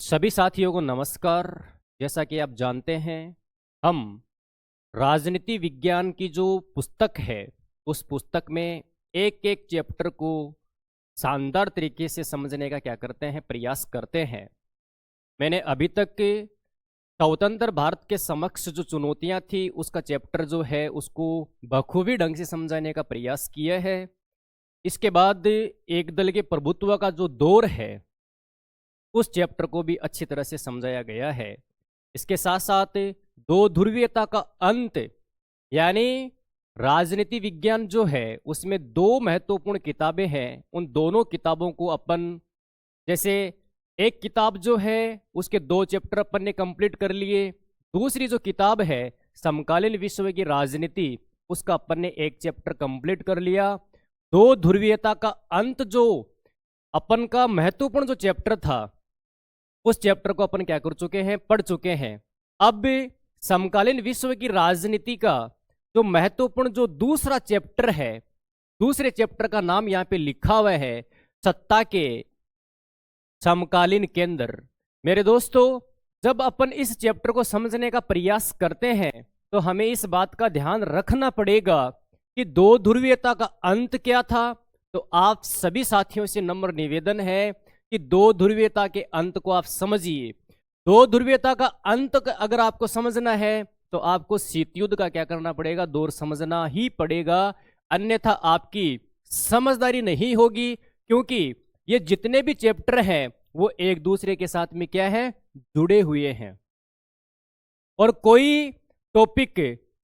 सभी साथियों को नमस्कार। जैसा कि आप जानते हैं, हम राजनीति विज्ञान की जो पुस्तक है उस पुस्तक में एक एक चैप्टर को शानदार तरीके से समझने का क्या करते हैं, प्रयास करते हैं। मैंने अभी तक के स्वतंत्र भारत के समक्ष जो चुनौतियां थी उसका चैप्टर जो है उसको बखूबी ढंग से समझाने का प्रयास किया है। इसके बाद एक दल के प्रभुत्व का जो दौर है उस चैप्टर को भी अच्छी तरह से समझाया गया है। इसके साथ साथ दो ध्रुवीयता का अंत यानी राजनीति विज्ञान जो है उसमें दो महत्वपूर्ण किताबें हैं। उन दोनों किताबों को अपन जैसे एक किताब जो है उसके दो चैप्टर अपन ने कंप्लीट कर लिए, दूसरी जो किताब है समकालीन विश्व की राजनीति उसका अपन ने एक चैप्टर कंप्लीट कर लिया। दो ध्रुवीयता का अंत जो अपन का महत्वपूर्ण जो चैप्टर था उस चैप्टर को अपन क्या कर चुके हैं, पढ़ चुके हैं। अब समकालीन विश्व की राजनीति का जो महत्वपूर्ण जो दूसरा चैप्टर है, दूसरे चैप्टर का नाम यहाँ पे लिखा हुआ है सत्ता के समकालीन केंद्र। मेरे दोस्तों, जब अपन इस चैप्टर को समझने का प्रयास करते हैं तो हमें इस बात का ध्यान रखना पड़ेगा कि दो ध्रुवीयता का अंत क्या था। तो आप सभी साथियों से नम्र निवेदन है कि दो ध्रुवीयता के अंत को आप समझिए। दो ध्रुवीयता का अंत अगर आपको समझना है तो आपको शीत युद्ध का क्या करना पड़ेगा, दौर समझना ही पड़ेगा, अन्यथा आपकी समझदारी नहीं होगी। क्योंकि ये जितने भी चैप्टर हैं वो एक दूसरे के साथ में क्या है, जुड़े हुए हैं। और कोई टॉपिक,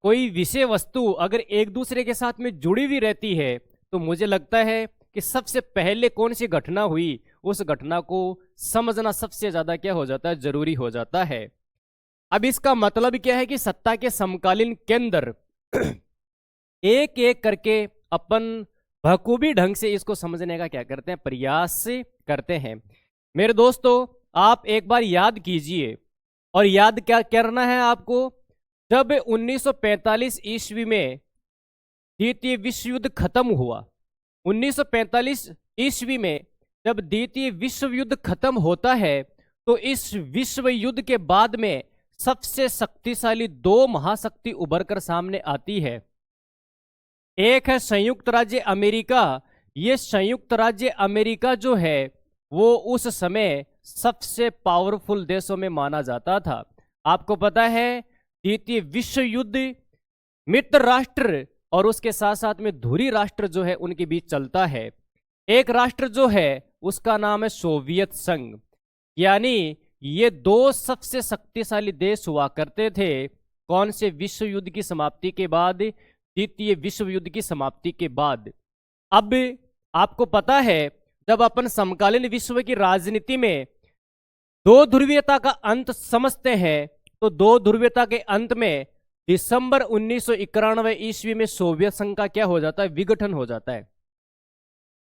कोई विषय वस्तु अगर एक दूसरे के साथ में जुड़ी हुई रहती है तो मुझे लगता है कि सबसे पहले कौन सी घटना हुई उस घटना को समझना सबसे ज्यादा क्या हो जाता है, जरूरी हो जाता है। अब इसका मतलब क्या है कि सत्ता के समकालीन केंद्र एक एक करके अपन बखूबी ढंग से इसको समझने का क्या करते हैं, प्रयास करते हैं। मेरे दोस्तों, आप एक बार याद कीजिए, और याद क्या करना है आपको, जब 1945 ईस्वी में द्वितीय विश्व युद्ध खत्म हुआ, 1945 ईस्वी में जब द्वितीय विश्व युद्ध खत्म होता है तो इस विश्व युद्ध के बाद में सबसे शक्तिशाली दो महाशक्ति उभर कर सामने आती है। एक है संयुक्त राज्य अमेरिका। ये संयुक्त राज्य अमेरिका जो है वो उस समय सबसे पावरफुल देशों में माना जाता था। आपको पता है द्वितीय विश्व युद्ध मित्र राष्ट्र और उसके साथ साथ में धुरी राष्ट्र जो है उनके बीच चलता है। एक राष्ट्र जो है उसका नाम है सोवियत संघ। यानी ये दो सबसे शक्तिशाली देश हुआ करते थे। कौन से विश्व युद्ध की समाप्ति के बाद, द्वितीय विश्व युद्ध की समाप्ति के बाद। अब आपको पता है जब अपन समकालीन विश्व की राजनीति में दो ध्रुवीयता का अंत समझते हैं तो दो ध्रुवीयता के अंत में दिसंबर 1991 ईस्वी में सोवियत संघ का क्या हो जाता है, विघटन हो जाता है।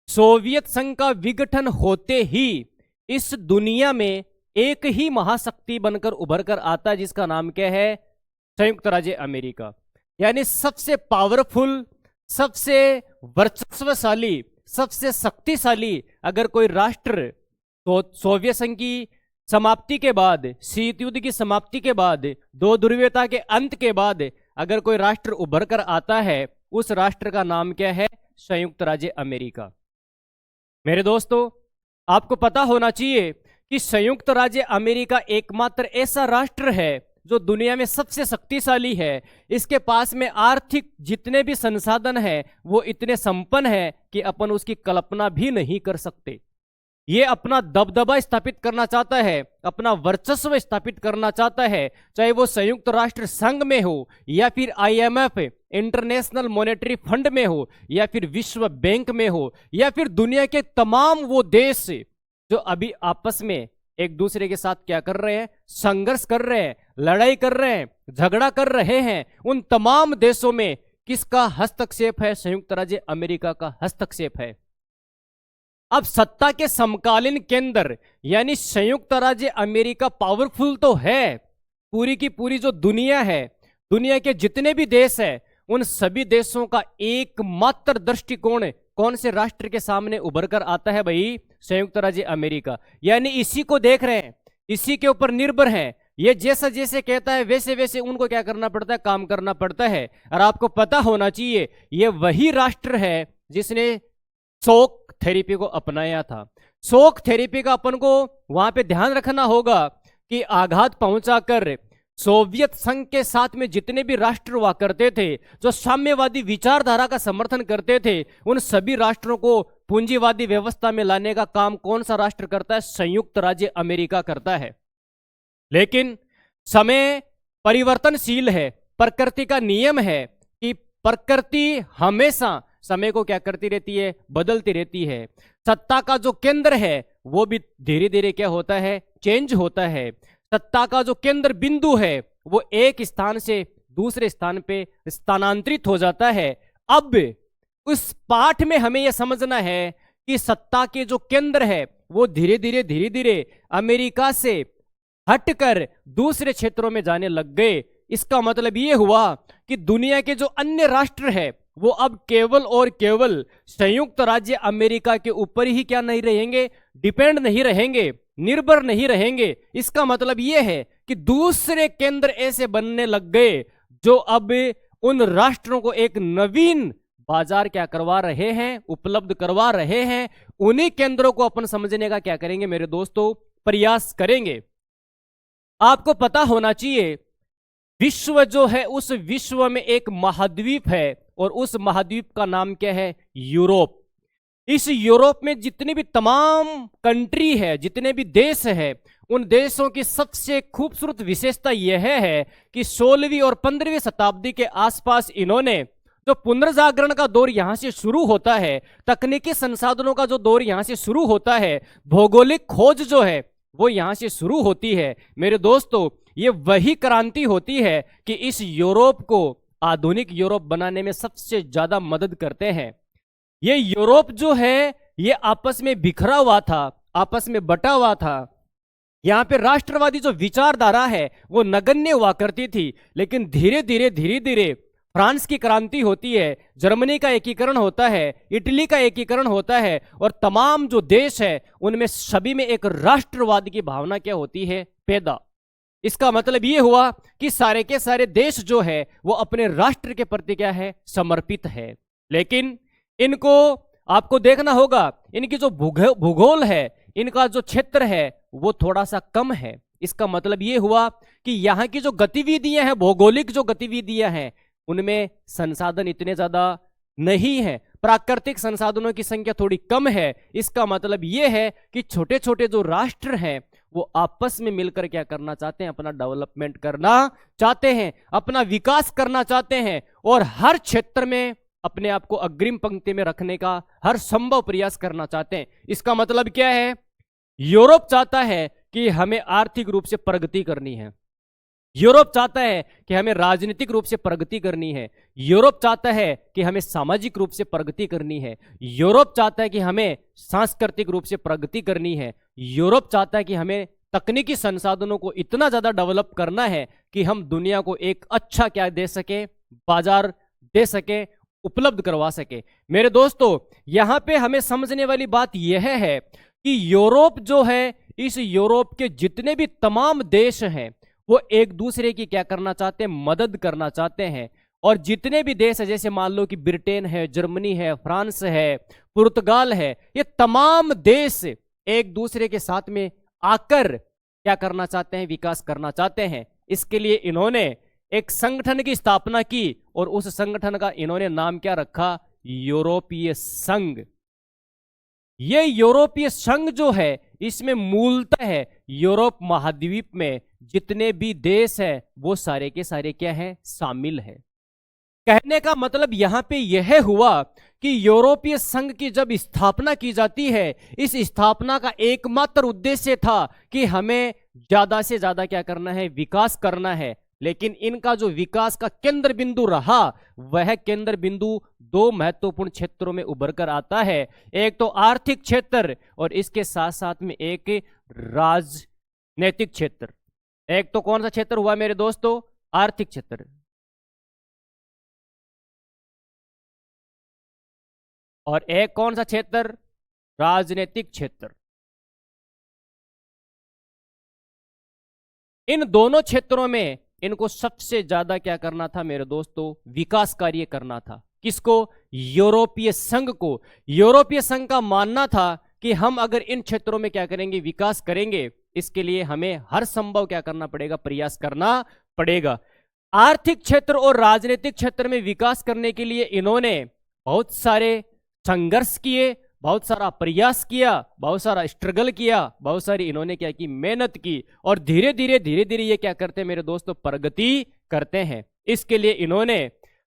सोवियत संघ का विघटन होते ही इस दुनिया में एक ही महाशक्ति बनकर उभर कर आता है जिसका नाम क्या है, संयुक्त राज्य अमेरिका। यानी सबसे पावरफुल, सबसे वर्चस्वशाली, सबसे शक्तिशाली अगर कोई राष्ट्र तो सोवियत संघ की समाप्ति के बाद, शीत युद्ध की समाप्ति के बाद, दो ध्रुवीयता के अंत के बाद अगर कोई राष्ट्र उभर कर आता है उस राष्ट्र का नाम क्या है, संयुक्त राज्य अमेरिका। मेरे दोस्तों, आपको पता होना चाहिए कि संयुक्त राज्य अमेरिका एकमात्र ऐसा राष्ट्र है जो दुनिया में सबसे शक्तिशाली है। इसके पास में आर्थिक जितने भी संसाधन हैं वो इतने संपन्न हैं कि अपन उसकी कल्पना भी नहीं कर सकते। ये अपना दबदबा स्थापित करना चाहता है, अपना वर्चस्व स्थापित करना चाहता है, चाहे वो संयुक्त राष्ट्र संघ में हो या फिर IMF इंटरनेशनल मॉनेटरी फंड में हो या फिर विश्व बैंक में हो या फिर दुनिया के तमाम वो देश जो अभी आपस में एक दूसरे के साथ क्या कर रहे हैं, संघर्ष कर रहे हैं, लड़ाई कर रहे हैं, झगड़ा कर रहे हैं। उन तमाम देशों में किसका हस्तक्षेप है, संयुक्त राज्य अमेरिका का हस्तक्षेप है। अब सत्ता के समकालीन केंद्र यानी संयुक्त राज्य अमेरिका पावरफुल तो है, पूरी की पूरी जो दुनिया है, दुनिया के जितने भी देश है उन सभी देशों का एकमात्र दृष्टिकोण कौन से राष्ट्र के सामने उभर कर आता है भाई, संयुक्त राज्य अमेरिका। यानी इसी को देख रहे हैं इसी के ऊपर निर्भर हैं। ये जैसा जैसे कहता है वैसे वैसे उनको क्या करना पड़ता है, काम करना पड़ता है। और आपको पता होना चाहिए ये वही राष्ट्र है जिसने शॉक थेरेपी को अपनाया था। शॉक थेरेपी का अपन को वहां पे ध्यान रखना होगा कि आघात पहुंचाकर सोवियत संघ के साथ में जितने भी राष्ट्र हुआ करते थे जो साम्यवादी विचारधारा का समर्थन करते थे, उन सभी राष्ट्रों को पूंजीवादी व्यवस्था में लाने का काम कौन सा राष्ट्र करता है? संयुक्त राज्य अमेरिका करता है। लेकिन समय परिवर्तनशील है, प्रकृति का नियम है कि प्रकृति हमेशा समय को क्या करती रहती है? बदलती रहती है। सत्ता का जो केंद्र है वो भी धीरे धीरे क्या होता है? चेंज होता है। सत्ता का जो केंद्र बिंदु है वो एक स्थान से दूसरे स्थान पे स्थानांतरित हो जाता है। अब उस पाठ में हमें यह समझना है कि सत्ता के जो केंद्र है वो धीरे धीरे अमेरिका से हटकर दूसरे क्षेत्रों में जाने लग गए। इसका मतलब यह हुआ कि दुनिया के जो अन्य राष्ट्र है वो अब केवल और केवल संयुक्त राज्य अमेरिका के ऊपर ही क्या नहीं रहेंगे? डिपेंड नहीं रहेंगे, निर्भर नहीं रहेंगे। इसका मतलब यह है कि दूसरे केंद्र ऐसे बनने लग गए जो अब उन राष्ट्रों को एक नवीन बाजार क्या करवा रहे हैं? उपलब्ध करवा रहे हैं। उन्हीं केंद्रों को अपन समझने का क्या करेंगे मेरे दोस्तों? प्रयास करेंगे। आपको पता होना चाहिए विश्व जो है उस विश्व में एक महाद्वीप है और उस महाद्वीप का नाम क्या है? यूरोप। इस यूरोप में जितने भी तमाम कंट्री है, जितने भी देश है, उन देशों की सबसे खूबसूरत विशेषता यह है कि 16वीं और 15वीं शताब्दी के आसपास इन्होंने जो पुनर्जागरण का दौर यहां से शुरू होता है, तकनीकी संसाधनों का जो दौर यहां से शुरू होता है, भौगोलिक खोज जो है वो यहां से शुरू होती है। मेरे दोस्तों ये वही क्रांति होती है कि इस यूरोप को आधुनिक यूरोप बनाने में सबसे ज्यादा मदद करते हैं। ये यूरोप जो है ये आपस में बिखरा हुआ था, आपस में बटा हुआ था। यहां पे राष्ट्रवादी जो विचारधारा है वो नगण्य हुआ करती थी। लेकिन धीरे धीरे फ्रांस की क्रांति होती है, जर्मनी का एकीकरण होता है, इटली का एकीकरण होता है और तमाम जो देश है उनमें सभी में एक राष्ट्रवाद की भावना क्या होती है? पैदा। इसका मतलब ये हुआ कि सारे के सारे देश जो है वो अपने राष्ट्र के प्रति क्या है? समर्पित है। लेकिन इनको आपको देखना होगा, इनकी जो भूगोल है, इनका जो क्षेत्र है वो थोड़ा सा कम है। इसका मतलब ये हुआ कि यहाँ की जो गतिविधियां हैं, भौगोलिक जो गतिविधियां हैं, उनमें संसाधन इतने ज्यादा नहीं है, प्राकृतिक संसाधनों की संख्या थोड़ी कम है। इसका मतलब यह है कि छोटे छोटे जो राष्ट्र हैं वो आपस में मिलकर क्या करना चाहते हैं? अपना डेवलपमेंट करना चाहते हैं, अपना विकास करना चाहते हैं और हर क्षेत्र में अपने आप को अग्रिम पंक्ति में रखने का हर संभव प्रयास करना चाहते हैं। इसका मतलब क्या है? यूरोप चाहता है कि हमें आर्थिक रूप से प्रगति करनी है, यूरोप चाहता है कि हमें राजनीतिक रूप से प्रगति करनी है, यूरोप चाहता है कि हमें सामाजिक रूप से प्रगति करनी है, यूरोप चाहता है कि हमें सांस्कृतिक रूप से प्रगति करनी है, यूरोप चाहता है कि हमें तकनीकी संसाधनों को इतना ज्यादा डेवलप करना है कि हम दुनिया को एक अच्छा क्या दे सके? बाजार दे सके, उपलब्ध करवा सके। मेरे दोस्तों यहां पे हमें समझने वाली बात यह है कि यूरोप जो है, इस यूरोप के जितने भी तमाम देश हैं वो एक दूसरे की क्या करना चाहते हैं? मदद करना चाहते हैं। और जितने भी देश है, जैसे मान लो कि ब्रिटेन है, जर्मनी है, फ्रांस है, पुर्तगाल है, ये तमाम देश एक दूसरे के साथ में आकर क्या करना चाहते हैं? विकास करना चाहते हैं। इसके लिए इन्होंने एक संगठन की स्थापना की और उस संगठन का इन्होंने नाम क्या रखा? यूरोपीय संघ। ये यूरोपीय संघ जो है इसमें मूलतः है यूरोप महाद्वीप में जितने भी देश हैं वो सारे के सारे क्या हैं? शामिल है। कहने का मतलब यहां पे यह हुआ कि यूरोपीय संघ की जब स्थापना की जाती है, इस स्थापना का एकमात्र उद्देश्य था कि हमें ज्यादा से ज्यादा क्या करना है? विकास करना है। लेकिन इनका जो विकास का केंद्र बिंदु रहा, वह केंद्र बिंदु दो महत्वपूर्ण क्षेत्रों में उभर कर आता है। एक तो आर्थिक क्षेत्र और इसके साथ साथ में एक राजनीतिक क्षेत्र। एक तो कौन सा क्षेत्र हुआ मेरे दोस्तों? आर्थिक क्षेत्र। और एक कौन सा क्षेत्र? राजनीतिक क्षेत्र। इन दोनों क्षेत्रों में इनको सबसे ज्यादा क्या करना था मेरे दोस्तों, विकास कार्य करना था। किसको? यूरोपीय संघ को। यूरोपीय संघ का मानना था कि हम अगर इन क्षेत्रों में क्या करेंगे, विकास करेंगे, इसके लिए हमें हर संभव क्या करना पड़ेगा, प्रयास करना पड़ेगा। आर्थिक क्षेत्र और राजनीतिक क्षेत्र में विकास करने के लिए इन्होंने बहुत सारे संघर्ष किए, बहुत सारा प्रयास किया, बहुत सारा स्ट्रगल किया, बहुत सारी इन्होंने क्या की, मेहनत की, और धीरे धीरे ये क्या करते हैं मेरे दोस्तों, प्रगति करते हैं। इसके लिए इन्होंने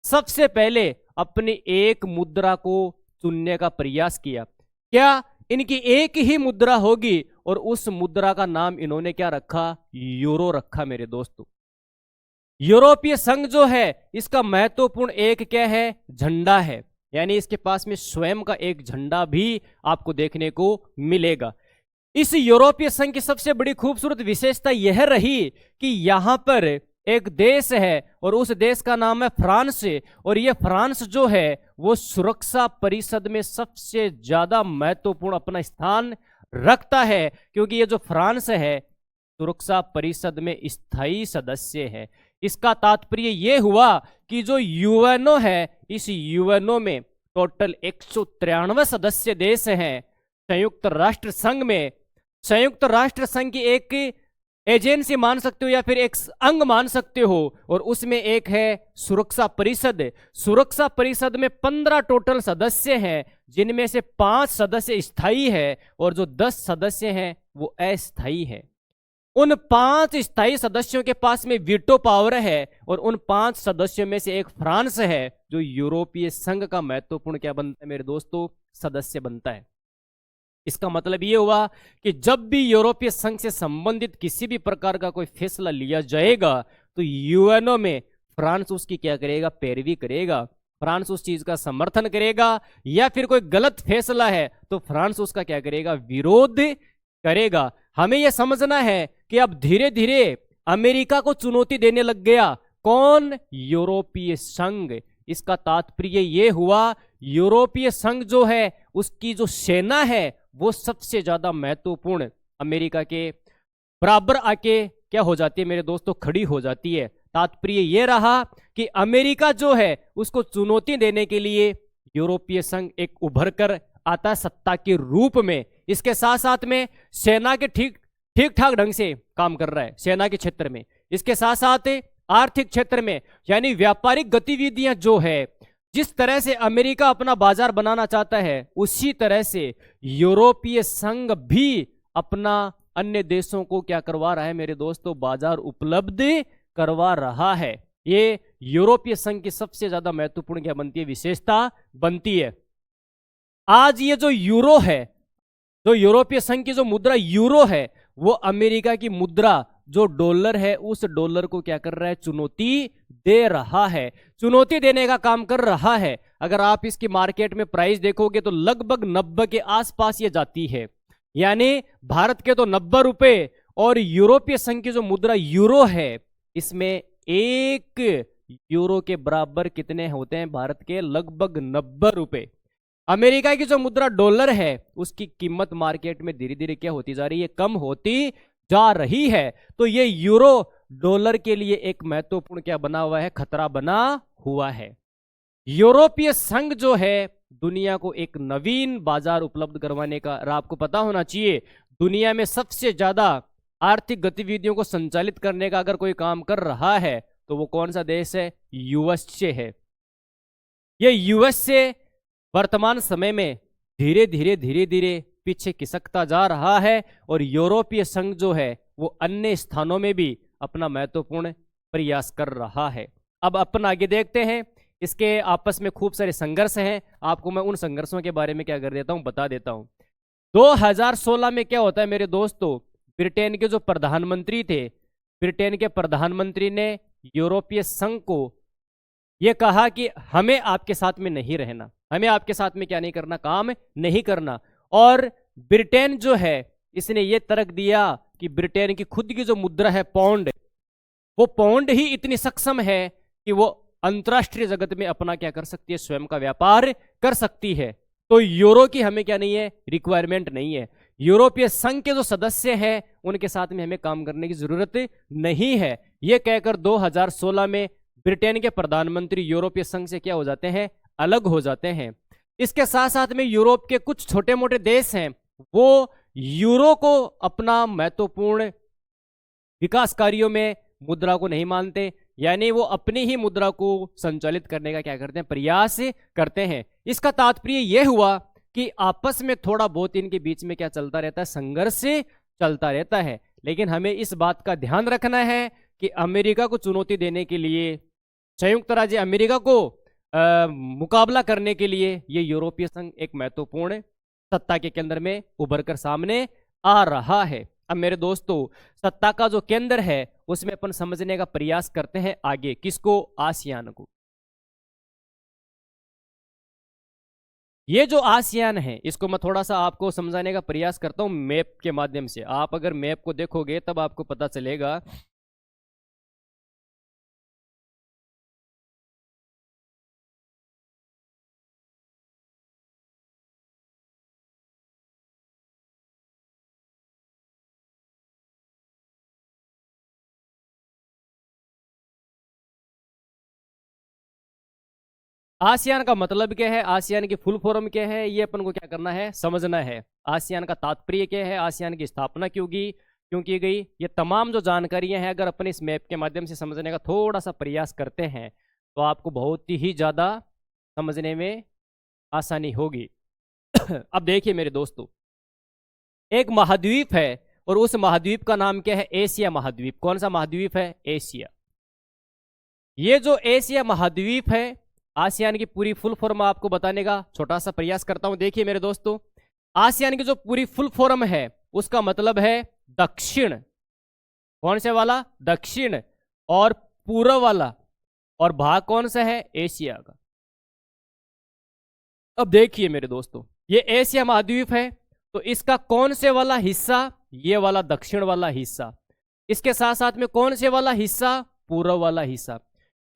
सबसे पहले अपनी एक मुद्रा को चुनने का प्रयास किया। क्या? इनकी एक ही मुद्रा होगी, और उस मुद्रा का नाम इन्होंने क्या रखा, यूरो रखा मेरे दोस्तों। यूरोपीय संघ जो है इसका महत्वपूर्ण एक क्या है, झंडा है, यानी इसके पास में स्वयं का एक झंडा भी आपको देखने को मिलेगा। इस यूरोपीय संघ की सबसे बड़ी खूबसूरत विशेषता यह रही कि यहां पर एक देश है और उस देश का नाम है फ्रांस, और यह फ्रांस जो है वो सुरक्षा परिषद में सबसे ज्यादा महत्वपूर्ण अपना स्थान रखता है, क्योंकि ये जो फ्रांस है सुरक्षा परिषद में स्थायी सदस्य है। इसका तात्पर्य यह हुआ कि जो यूएनओ है, इस यूएनओ में टोटल 193 सदस्य देश हैं। संयुक्त राष्ट्र संघ में, संयुक्त राष्ट्र संघ की एक एजेंसी मान सकते हो या फिर एक अंग मान सकते हो, और उसमें एक है सुरक्षा परिषद। सुरक्षा परिषद में 15 टोटल सदस्य हैं, जिनमें से 5 सदस्य स्थायी है और जो 10 सदस्य हैं वो अस्थायी है। उन 5 स्थायी सदस्यों के पास में वीटो पावर है, और उन 5 सदस्यों में से एक फ्रांस है जो यूरोपीय संघ का महत्वपूर्ण क्या बनता है मेरे दोस्तों, सदस्य बनता है। इसका मतलब ये हुआ कि जब भी यूरोपीय संघ से संबंधित किसी भी प्रकार का कोई फैसला लिया जाएगा तो यूएनओ में फ्रांस उसकी क्या करेगा, पैरवी करेगा, फ्रांस उस चीज का समर्थन करेगा, या फिर कोई गलत फैसला है तो फ्रांस उसका क्या करेगा, विरोध करेगा। हमें यह समझना है कि अब धीरे धीरे अमेरिका को चुनौती देने लग गया कौन, यूरोपीय संघ। इसका तात्पर्य यह हुआ यूरोपीय संघ जो है उसकी जो सेना है वो सबसे ज्यादा महत्वपूर्ण अमेरिका के बराबर आके क्या हो जाती है मेरे दोस्तों, खड़ी हो जाती है। तात्पर्य यह रहा कि अमेरिका जो है उसको चुनौती देने के लिए यूरोपीय संघ एक उभर कर आता सत्ता के रूप में। इसके साथ साथ में सेना के ठीक ठाक ढंग से काम कर रहा है सेना के क्षेत्र में। इसके साथ साथ आर्थिक क्षेत्र में, यानी व्यापारिक गतिविधियां जो है, जिस तरह से अमेरिका अपना बाजार बनाना चाहता है उसी तरह से यूरोपीय संघ भी अपना अन्य देशों को क्या करवा रहा है मेरे दोस्तों, बाजार उपलब्ध करवा रहा है। ये यूरोपीय संघ की सबसे ज्यादा महत्वपूर्ण क्या बनती है, विशेषता बनती है। आज ये जो यूरो है, जो यूरोपीय संघ की जो मुद्रा यूरो है, वो अमेरिका की मुद्रा जो डॉलर है उस डॉलर को क्या कर रहा है, चुनौती दे रहा है, चुनौती देने का काम कर रहा है। अगर आप इसकी मार्केट में प्राइस देखोगे तो लगभग 90 के आसपास ये जाती है, यानी भारत के तो 90 रुपए और यूरोपीय संघ की जो मुद्रा यूरो है इसमें 1 यूरो के बराबर कितने होते हैं, भारत के लगभग 90 रुपए। अमेरिका की जो मुद्रा डॉलर है उसकी कीमत मार्केट में धीरे धीरे क्या होती जा रही है, कम होती जा रही है। तो ये यूरो डॉलर के लिए एक महत्वपूर्ण क्या बना हुआ है, खतरा बना हुआ है। यूरोपीय संघ जो है दुनिया को एक नवीन बाजार उपलब्ध करवाने का, और आपको पता होना चाहिए दुनिया में सबसे ज्यादा आर्थिक गतिविधियों को संचालित करने का अगर कोई काम कर रहा है तो वो कौन सा देश है, यूएसए है। ये यूएसए वर्तमान समय में धीरे धीरे पीछे खिसकता जा रहा है, और यूरोपीय संघ जो है वो अन्य स्थानों में भी अपना महत्वपूर्ण प्रयास कर रहा है। अब अपन आगे देखते हैं, इसके आपस में खूब सारे संघर्ष हैं। आपको मैं उन संघर्षों के बारे में क्या कर देता हूं, बता देता हूं। 2016 में क्या होता है मेरे दोस्तों, ब्रिटेन के जो प्रधानमंत्री थे, ब्रिटेन के प्रधानमंत्री ने यूरोपीय संघ को यह कहा कि हमें आपके साथ में नहीं रहना, हमें आपके साथ में क्या नहीं करना, काम नहीं करना। और ब्रिटेन जो है इसने ये तर्क दिया कि ब्रिटेन की खुद की जो मुद्रा है पाउंड, वो पाउंड ही इतनी सक्षम है कि वो अंतरराष्ट्रीय जगत में अपना क्या कर सकती है, स्वयं का व्यापार कर सकती है। तो यूरो की हमें क्या नहीं है, रिक्वायरमेंट नहीं है। यूरोपीय संघ के जो सदस्य हैं उनके साथ में हमें काम करने की जरूरत नहीं है। यह कहकर 2016 में ब्रिटेन के प्रधानमंत्री यूरोपीय संघ से क्या हो जाते हैं, अलग हो जाते हैं। इसके साथ साथ में यूरोप के कुछ छोटे मोटे देश हैं, वो यूरो को अपना महत्वपूर्ण विकास कार्यों में मुद्रा को नहीं मानते, यानी वो अपनी ही मुद्रा को संचालित करने का क्या करते हैं, प्रयास करते हैं। इसका तात्पर्य यह हुआ कि आपस में थोड़ा बहुत इनके बीच में क्या चलता रहता है, संघर्ष चलता रहता है। लेकिन हमें इस बात का ध्यान रखना है कि अमेरिका को चुनौती देने के लिए, संयुक्त राज्य अमेरिका को मुकाबला करने के लिए ये यूरोपीय संघ एक महत्वपूर्ण सत्ता के केंद्र में उभर कर सामने आ रहा है। अब मेरे दोस्तों, सत्ता का जो केंद्र है उसमें अपन समझने का प्रयास करते हैं आगे, किसको, आसियान को। ये जो आसियान है इसको मैं थोड़ा सा आपको समझाने का प्रयास करता हूं मैप के माध्यम से। आप अगर मैप को देखोगे तब आपको पता चलेगा आसियान का मतलब क्या है, आसियान की फुल फॉर्म क्या है, ये अपन को क्या करना है, समझना है। आसियान का तात्पर्य क्या है, आसियान की स्थापना क्यों की गई, ये तमाम जो जानकारियां हैं अगर अपन इस मैप के माध्यम से समझने का थोड़ा सा प्रयास करते हैं तो आपको बहुत ही ज़्यादा समझने में आसानी होगी। अब देखिए मेरे दोस्तों, एक महाद्वीप है और उस महाद्वीप का नाम क्या है, एशिया महाद्वीप। कौन सा महाद्वीप है, एशिया। ये जो एशिया महाद्वीप है, आसियान की पूरी फुल फॉर्म आपको बताने का छोटा सा प्रयास करता हूं। देखिए मेरे दोस्तों, आसियान की जो पूरी फुल फॉर्म है उसका मतलब है दक्षिण। कौन से वाला, दक्षिण, और पूर्व वाला, और भाग कौन सा है, एशिया का। अब देखिए मेरे दोस्तों, ये एशिया महाद्वीप है तो इसका कौन से वाला हिस्सा, ये वाला दक्षिण वाला हिस्सा, इसके साथ साथ में कौन से वाला हिस्सा, पूर्व वाला हिस्सा।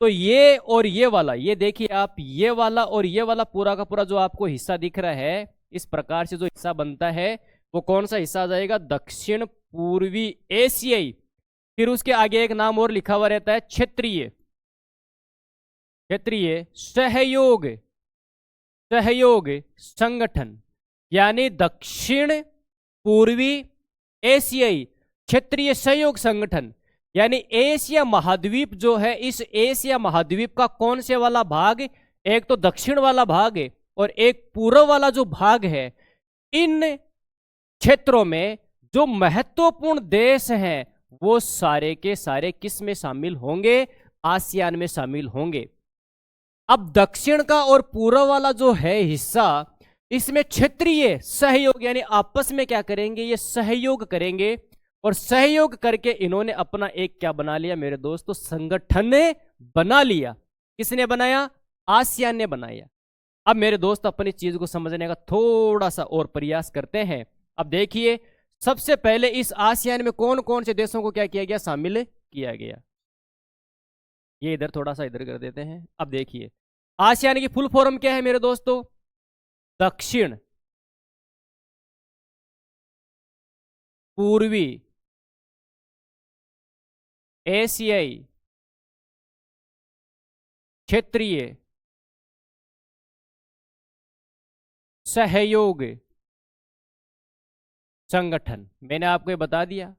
तो ये और ये वाला, ये देखिए आप, ये वाला और ये वाला पूरा का पूरा जो आपको हिस्सा दिख रहा है, इस प्रकार से जो हिस्सा बनता है वो कौन सा हिस्सा आ जाएगा, दक्षिण पूर्वी एशियाई। फिर उसके आगे एक नाम और लिखा हुआ रहता है, क्षेत्रीय सहयोग संगठन, यानी दक्षिण पूर्वी एशियाई क्षेत्रीय सहयोग संगठन। यानी एशिया महाद्वीप जो है, इस एशिया महाद्वीप का कौन से वाला भाग, एक तो दक्षिण वाला भाग है और एक पूर्व वाला जो भाग है, इन क्षेत्रों में जो महत्वपूर्ण देश हैं वो सारे के सारे किस में शामिल होंगे, आसियान में शामिल होंगे। अब दक्षिण का और पूर्व वाला जो है हिस्सा, इसमें क्षेत्रीय सहयोग यानी आपस में क्या करेंगे, ये सहयोग करेंगे, और सहयोग करके इन्होंने अपना एक क्या बना लिया मेरे दोस्तों, संगठन बना लिया। किसने बनाया, आसियान ने बनाया। अब मेरे दोस्त अपन इस चीज को समझने का थोड़ा सा और प्रयास करते हैं। अब देखिए, सबसे पहले इस आसियान में कौन कौन से देशों को क्या किया गया, शामिल किया गया। ये इधर थोड़ा सा इधर कर देते हैं। अब देखिए, आसियान की फुल फॉर्म क्या है मेरे दोस्तों, दक्षिण पूर्वी एशियाई क्षेत्रीय सहयोग संगठन। मैंने आपको ये बता दिया,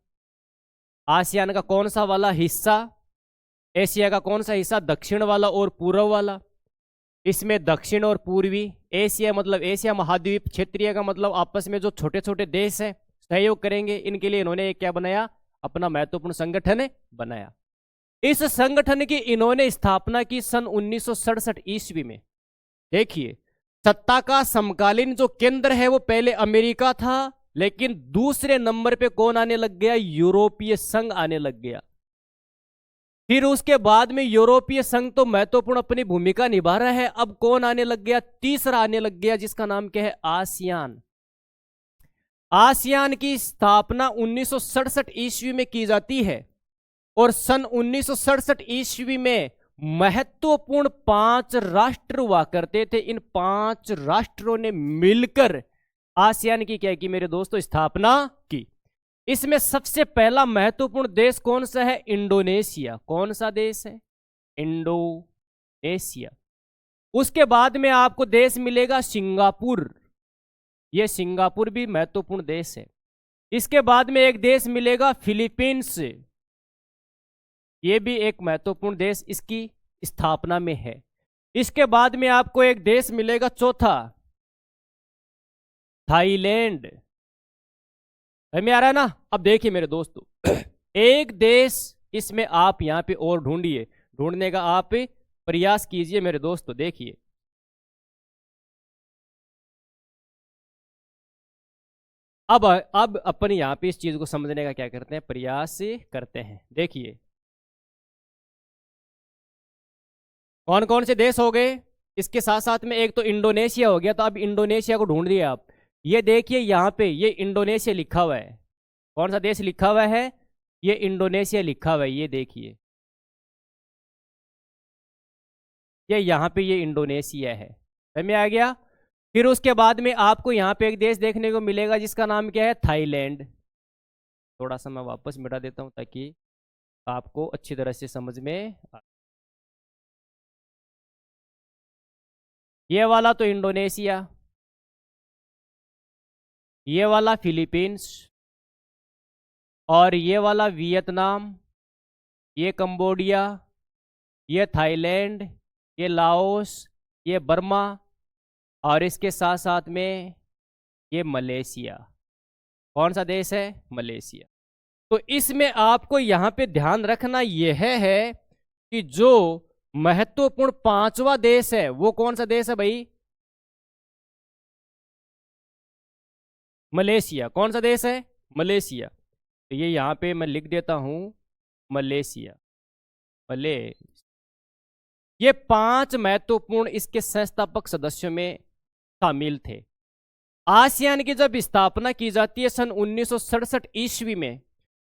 आसियान का कौन सा वाला हिस्सा, एशिया का कौन सा हिस्सा, दक्षिण वाला और पूर्व वाला। इसमें दक्षिण और पूर्वी एशिया मतलब एशिया महाद्वीप, क्षेत्रीय का मतलब आपस में जो छोटे छोटे देश हैं सहयोग करेंगे। इनके लिए इन्होंने क्या बनाया, अपना महत्वपूर्ण संगठन बनाया। इस संगठन की इन्होंने स्थापना की सन 1967 ईस्वी में। देखिए, सत्ता का समकालीन जो केंद्र है वो पहले अमेरिका था, लेकिन दूसरे नंबर पे कौन आने लग गया, यूरोपीय संघ आने लग गया। फिर उसके बाद में यूरोपीय संघ तो महत्वपूर्ण अपनी भूमिका निभा रहा है, अब कौन आने लग गया, तीसरा आने लग गया, जिसका नाम क्या है, आसियान। आसियान की स्थापना 1967 ईस्वी में की जाती है और सन 1967 ईस्वी में महत्वपूर्ण 5 राष्ट्र हुआ करते थे। इन 5 राष्ट्रों ने मिलकर आसियान की क्या की मेरे दोस्तों, स्थापना की। इसमें सबसे पहला महत्वपूर्ण देश कौन सा है? इंडोनेशिया। कौन सा देश है? इंडोनेशिया। उसके बाद में आपको देश मिलेगा सिंगापुर। यह सिंगापुर भी महत्वपूर्ण देश है। इसके बाद में एक देश मिलेगा फिलीपींस। यह भी एक महत्वपूर्ण देश इसकी स्थापना में है। इसके बाद में आपको एक देश मिलेगा चौथा, थाईलैंड। हमें आ रहा है ना? अब देखिए मेरे दोस्तों, एक देश इसमें आप यहां पे और ढूंढिए, ढूंढने का आप प्रयास कीजिए मेरे दोस्तों। देखिए अब अपन यहां पे इस चीज को समझने का क्या करते हैं, प्रयास करते हैं। देखिए कौन कौन से देश हो गए इसके साथ साथ में, एक तो इंडोनेशिया हो गया। तो अब इंडोनेशिया को ढूंढ दिए आप। ये देखिए यहाँ पे ये इंडोनेशिया लिखा हुआ है। कौन सा देश लिखा हुआ है? ये इंडोनेशिया लिखा हुआ है। ये देखिए ये यहाँ पे ये इंडोनेशिया है। समझ में आ गया? फिर उसके बाद में आपको यहाँ पे एक देश देखने को मिलेगा जिसका नाम क्या है? थाईलैंड। थोड़ा सा मैं वापस मिटा देता हूँ ताकि आपको अच्छी तरह से समझ में ये वाला तो इंडोनेशिया, ये वाला फिलीपींस, और ये वाला वियतनाम, ये कंबोडिया, ये थाईलैंड, ये लाओस, ये बर्मा, और इसके साथ साथ में ये मलेशिया। कौन सा देश है? मलेशिया। तो इसमें आपको यहां पे ध्यान रखना यह है कि जो महत्वपूर्ण पांचवा देश है वो कौन सा देश है भाई? मलेशिया। कौन सा देश है? मलेशिया। तो ये यहां पे मैं लिख देता हूं, मलेशिया। ये 5 महत्वपूर्ण इसके संस्थापक सदस्यों में शामिल थे। आसियान की जब स्थापना की जाती है सन 1967 ईस्वी में,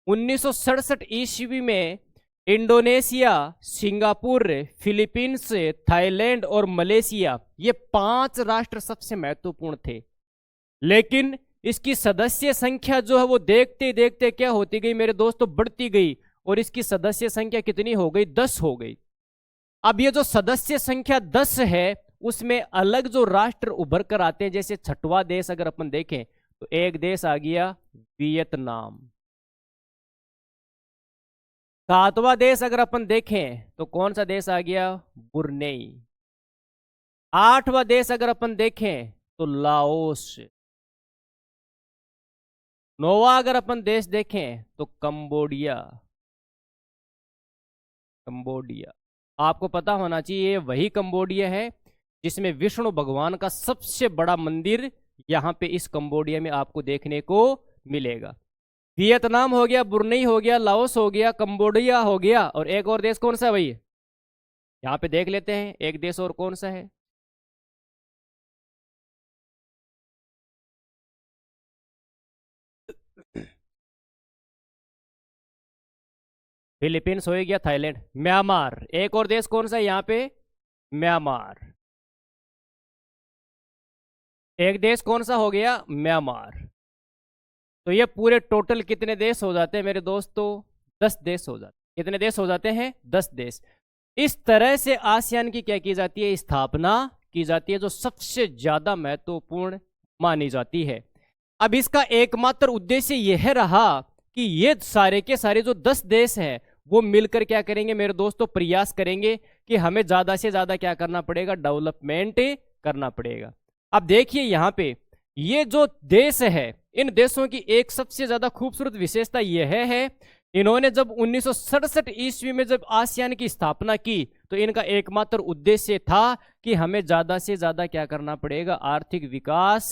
1967 ईस्वी में इंडोनेशिया, सिंगापुर, फिलीपींस, थाईलैंड और मलेशिया, ये 5 राष्ट्र सबसे महत्वपूर्ण थे। लेकिन इसकी सदस्य संख्या जो है वो देखते देखते क्या होती गई मेरे दोस्तों? बढ़ती गई। और इसकी सदस्य संख्या कितनी हो गई? 10 हो गई। अब ये जो सदस्य संख्या 10 है उसमें अलग जो राष्ट्र उभर कर आते हैं, जैसे छठवां देश अगर अपन देखें तो एक देश आ गया वियतनाम। 7वां देश अगर अपन देखें तो कौन सा देश आ गया? ब्रुनेई। 8वां देश अगर अपन देखें तो लाओस। 9वां अगर अपन देश देखें तो कंबोडिया। आपको पता होना चाहिए वही कंबोडिया है जिसमें विष्णु भगवान का सबसे बड़ा मंदिर यहां पे इस कंबोडिया में आपको देखने को मिलेगा। वियतनाम हो गया, ब्रुनेई हो गया, लाओस हो गया, कंबोडिया हो गया, और एक और देश कौन सा है भाई? यहां पे देख लेते हैं एक देश और कौन सा है। फिलीपींस हो गया, थाईलैंड, म्यांमार। एक और देश कौन सा है यहाँ पे? म्यांमार। एक देश कौन सा हो गया? म्यांमार। तो ये पूरे टोटल कितने देश हो जाते हैं मेरे दोस्तों? 10 देश हो जाते हैं। कितने देश हो जाते हैं? 10 देश। इस तरह से आसियान की क्या की जाती है? स्थापना की जाती है, जो सबसे ज्यादा महत्वपूर्ण मानी जाती है। अब इसका एकमात्र उद्देश्य यह रहा कि ये सारे के सारे जो 10 देश हैं वो मिलकर क्या करेंगे मेरे दोस्तों? प्रयास करेंगे कि हमें ज्यादा से ज्यादा क्या करना पड़ेगा? डेवलपमेंट करना पड़ेगा। अब देखिए यहाँ पे ये जो देश है, इन देशों की एक सबसे ज्यादा खूबसूरत विशेषता यह है, इन्होंने जब 1967 ईस्वी में जब आसियान की स्थापना की तो इनका एकमात्र उद्देश्य था कि हमें ज्यादा से ज्यादा क्या करना पड़ेगा? आर्थिक विकास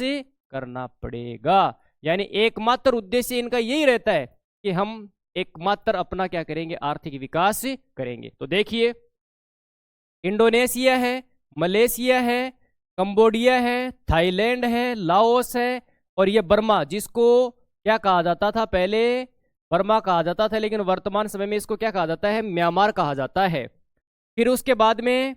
करना पड़ेगा। यानी एकमात्र उद्देश्य इनका यही रहता है कि हम एकमात्र अपना क्या करेंगे? आर्थिक विकास करेंगे। तो देखिए इंडोनेशिया है, मलेशिया है, कंबोडिया है, थाईलैंड है, लाओस है, और ये बर्मा, जिसको क्या कहा जाता था पहले? बर्मा कहा जाता था, लेकिन वर्तमान समय में इसको क्या कहा जाता है? म्यांमार कहा जाता है। फिर उसके बाद में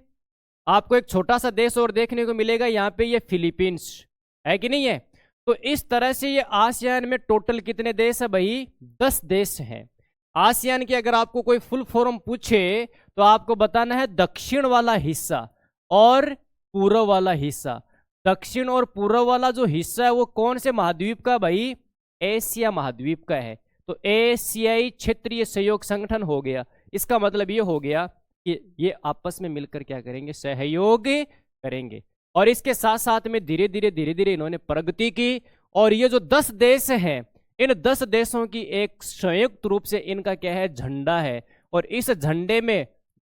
आपको एक छोटा सा देश और देखने को मिलेगा यहाँ पे, ये फिलीपींस है कि नहीं है? तो इस तरह से ये आसियान में टोटल कितने देश है भाई? 10 देश हैं। आसियान की अगर आपको कोई फुल फॉर्म पूछे तो आपको बताना है दक्षिण वाला हिस्सा और पूर्व वाला हिस्सा। दक्षिण और पूर्व वाला जो हिस्सा है वो कौन से महाद्वीप का भाई? एशिया महाद्वीप का है। तो एशियाई क्षेत्रीय सहयोग संगठन हो गया। इसका मतलब ये हो गया कि ये आपस में मिलकर क्या करेंगे? सहयोग करेंगे। और इसके साथ साथ में धीरे धीरे इन्होंने प्रगति की। और ये जो 10 देश हैं, इन 10 देशों की एक संयुक्त रूप से इनका क्या है? झंडा है। और इस झंडे में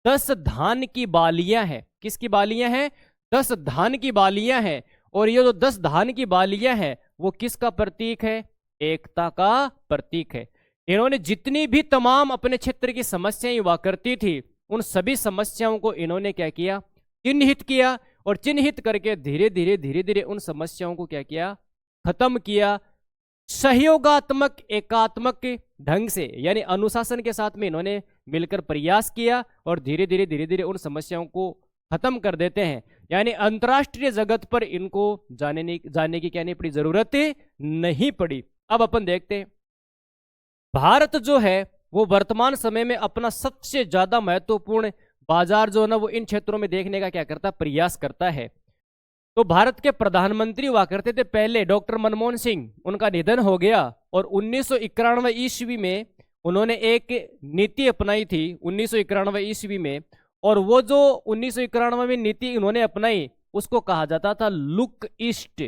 10 धान की बालियां हैं। किसकी बालियां हैं? 10 धान की बालियां हैं। और ये जो 10 धान की बालियां हैं वो किसका प्रतीक है? एकता का प्रतीक है। इन्होंने जितनी भी तमाम अपने क्षेत्र की समस्याएं हुआ करती थी उन सभी समस्याओं को इन्होंने क्या किया? चिन्हित किया। और चिन्हित करके धीरे धीरे उन समस्याओं को क्या किया? खत्म किया। सहयोगात्मक एकात्मक ढंग से, यानी अनुशासन के साथ में इन्होंने मिलकर प्रयास किया और धीरे धीरे उन समस्याओं को खत्म कर देते हैं। यानी अंतर्राष्ट्रीय जगत पर इनको जाने की क्या नहीं पड़ी? जरूरत नहीं पड़ी। अब अपन देखते हैं भारत जो है वो वर्तमान समय में अपना सबसे ज्यादा महत्वपूर्ण बाजार जो है ना वो इन क्षेत्रों में देखने का क्या करता? प्रयास करता है। तो भारत के प्रधानमंत्री हुआ करते थे पहले डॉक्टर मनमोहन सिंह, उनका निधन हो गया और 1991 ईस्वी में उन्होंने एक नीति अपनाई थी 1991 ईस्वी में। और वो जो 1991 में नीति उन्होंने अपनाई उसको कहा जाता था लुक ईस्ट,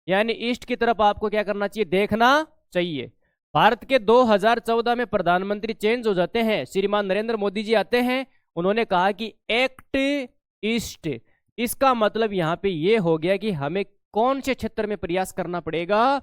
यानी ईस्ट की तरफ आपको क्या करना चाहिए? देखना चाहिए। भारत के 2014 में प्रधानमंत्री चेंज हो जाते हैं, श्रीमान नरेंद्र मोदी जी आते हैं। उन्होंने कहा कि एक्ट ईस्ट। इसका मतलब यहां पे ये हो गया कि हमें कौन से क्षेत्र में प्रयास करना पड़ेगा?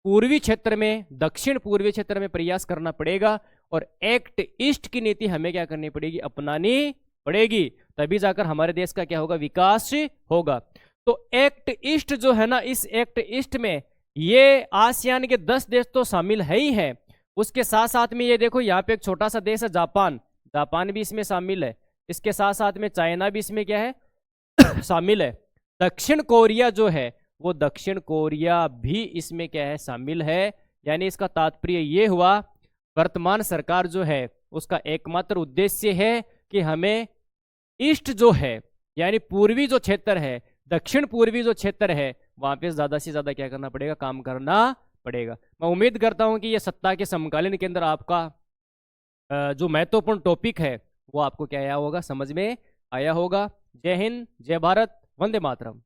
पूर्वी क्षेत्र में, दक्षिण पूर्वी क्षेत्र में प्रयास करना पड़ेगा। और एक्ट ईस्ट की नीति हमें क्या करनी पड़ेगी? अपनानी पड़ेगी। तभी जाकर हमारे देश का क्या होगा? विकास होगा। तो एक्ट ईस्ट जो है ना, इस एक्ट ईस्ट में ये आसियान के 10 देश तो शामिल है ही है। उसके साथ साथ में ये देखो यहाँ पे एक छोटा सा देश है जापान, जापान भी इसमें शामिल है। इसके साथ साथ में चाइना भी इसमें क्या है? शामिल है। दक्षिण कोरिया जो है वो दक्षिण कोरिया भी इसमें क्या है? शामिल है। यानी इसका तात्पर्य ये हुआ वर्तमान सरकार जो है उसका एकमात्र उद्देश्य है कि हमें ईस्ट जो है यानी पूर्वी जो क्षेत्र है, दक्षिण पूर्वी जो क्षेत्र है वहां पे ज्यादा से ज्यादा क्या करना पड़ेगा? काम करना पड़ेगा। मैं उम्मीद करता हूं कि ये सत्ता के समकालीन के अंदर आपका जो महत्वपूर्ण टॉपिक है वो आपको क्या आया होगा? समझ में आया होगा। जय हिंद, जय भारत, वंदे मातरम।